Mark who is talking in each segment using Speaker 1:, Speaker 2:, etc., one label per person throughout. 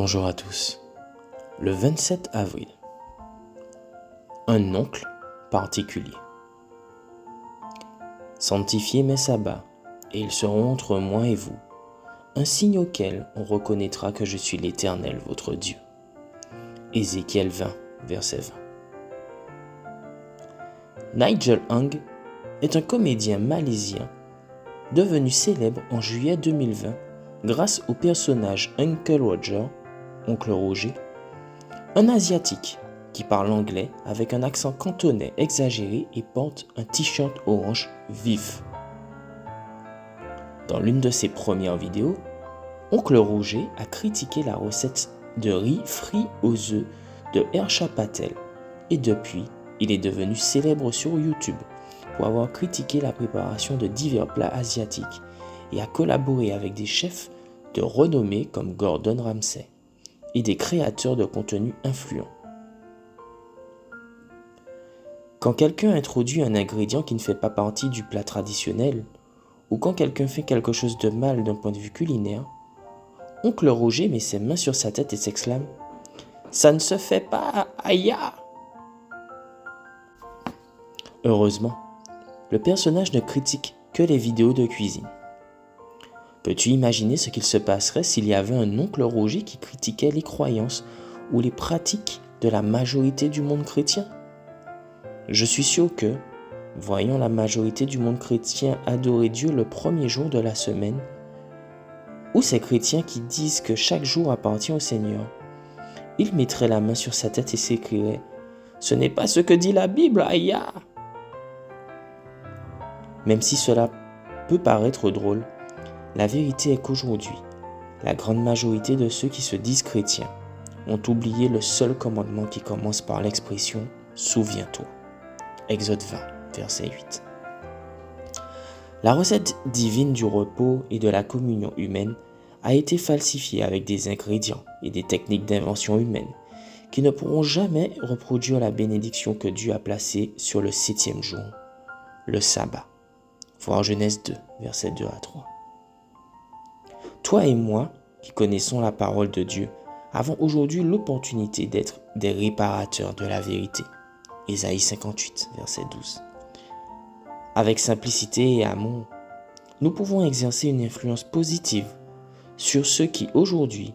Speaker 1: Bonjour à tous. Le 27 avril. Un oncle particulier. Sanctifiez mes sabbats, et ils seront entre moi et vous, un signe auquel on reconnaîtra que je suis l'Éternel, votre Dieu. Ézéchiel 20, verset 20. Nigel Hung est un comédien malaisien devenu célèbre en juillet 2020 grâce au personnage Uncle Roger, Oncle Roger, un Asiatique qui parle anglais avec un accent cantonais exagéré et porte un t-shirt orange vif. Dans l'une de ses premières vidéos, Oncle Roger a critiqué la recette de riz frit aux œufs de Harsha Patel et depuis, il est devenu célèbre sur YouTube pour avoir critiqué la préparation de divers plats asiatiques et a collaboré avec des chefs de renommée comme Gordon Ramsay et des créateurs de contenu influents. Quand quelqu'un introduit un ingrédient qui ne fait pas partie du plat traditionnel, ou quand quelqu'un fait quelque chose de mal d'un point de vue culinaire, Oncle Roger met ses mains sur sa tête et s'exclame « Ça ne se fait pas, aïe !» Heureusement, le personnage ne critique que les vidéos de cuisine. Peux-tu imaginer ce qu'il se passerait s'il y avait un Oncle Roger qui critiquait les croyances ou les pratiques de la majorité du monde chrétien? Je suis sûr que, voyant la majorité du monde chrétien adorer Dieu le premier jour de la semaine, ou ces chrétiens qui disent que chaque jour appartient au Seigneur, ils mettraient la main sur sa tête et s'écrieraient « Ce n'est pas ce que dit la Bible, aïe !» Même si cela peut paraître drôle, la vérité est qu'aujourd'hui, la grande majorité de ceux qui se disent chrétiens ont oublié le seul commandement qui commence par l'expression « Souviens-toi ». Exode 20, verset 8. La recette divine du repos et de la communion humaine a été falsifiée avec des ingrédients et des techniques d'invention humaine qui ne pourront jamais reproduire la bénédiction que Dieu a placée sur le 7e jour, le sabbat. Voir Genèse 2, versets 2 à 3. Toi et moi, qui connaissons la parole de Dieu, avons aujourd'hui l'opportunité d'être des réparateurs de la vérité. Ésaïe 58, verset 12. Avec simplicité et amour, nous pouvons exercer une influence positive sur ceux qui aujourd'hui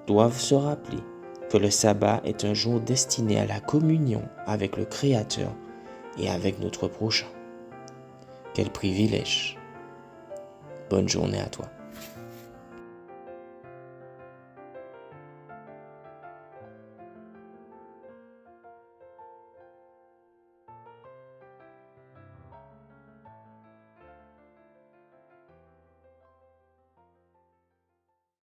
Speaker 1: doivent se rappeler que le sabbat est un jour destiné à la communion avec le Créateur et avec notre prochain. Quel privilège! Bonne journée à toi.